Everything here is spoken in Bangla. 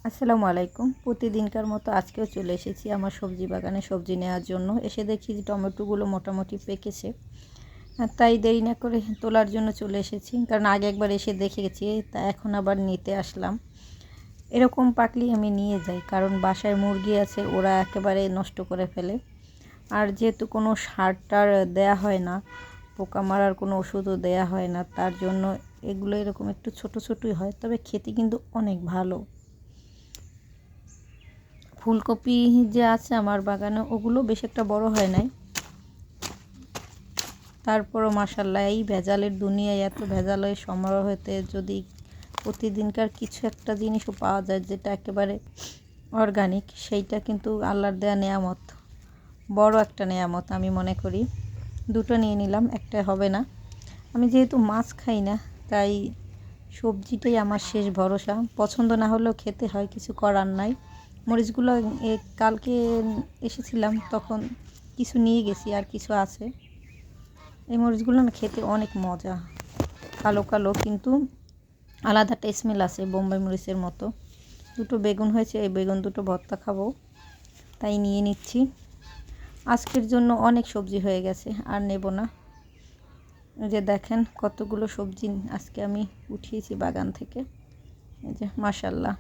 আসসালামু আলাইকুম। প্রতিদিনকার মতো আজকেও চলে এসেছি আমার সবজি বাগানে সবজি নেওয়ার জন্য। এসে দেখি যে টমেটোগুলো মোটামুটি পেকেছে। তাই দেরি না করে তোলার জন্য চলে এসেছি, কারণ আগে একবার এসে দেখে গেছি, তা এখন আবার নিতে আসলাম। এরকম পাকলেই আমি নিয়ে যাই, কারণ বাসায় মুরগি আছে, ওরা একেবারে নষ্ট করে ফেলে। আর যেহেতু কোনো সার টার দেওয়া হয় না, পোকা মারার কোনো ওষুধও দেওয়া হয় না, তার জন্য এগুলো এরকম একটু ছোট ছোটই হয়, তবে খেতে কিন্তু অনেক ভালো। ফুলকপি যে আছে আমার বাগানে, ওগুলো বেশ একটা বড় হয় নাই, তারপরও মাশাআল্লাহ এই ভেজালের দুনিয়ায় এত ভেজালের সমারোহতে যদি প্রতিদিনকার কিছু একটা জিনিসও পাওয়া যায় যেটা একেবারে অর্গানিক, সেইটা কিন্তু আল্লাহর দেয়া নেয়ামত, বড় একটা নেয়ামত আমি মনে করি। দুটো নিয়ে নিলাম, একটা হবে না। আমি যেহেতু মাছ খাই না, তাই সবজিটাই আমার শেষ ভরসা। পছন্দ না হলেও খেতে হয়, কিছু করার নাই। মরিচগুলো কালকে এসেছিলাম, তখন কিছু নিয়ে গেছি, আর কিছু আছে। এই মরিচগুলো না খেতে অনেক মজা, কালো কালো, কিন্তু আলাদা একটা স্মেল আছে, বোম্বাই মরিচের মতো। দুটো বেগুন হয়েছে, এই বেগুন দুটো ভর্তা খাবো, তাই নিয়ে নিচ্ছি। আজকের জন্য অনেক সবজি হয়ে গেছে, আর নেব না। যে দেখেন কতগুলো সবজি আজকে আমি উঠিয়েছি বাগান থেকে, এই যে মাশাআল্লাহ।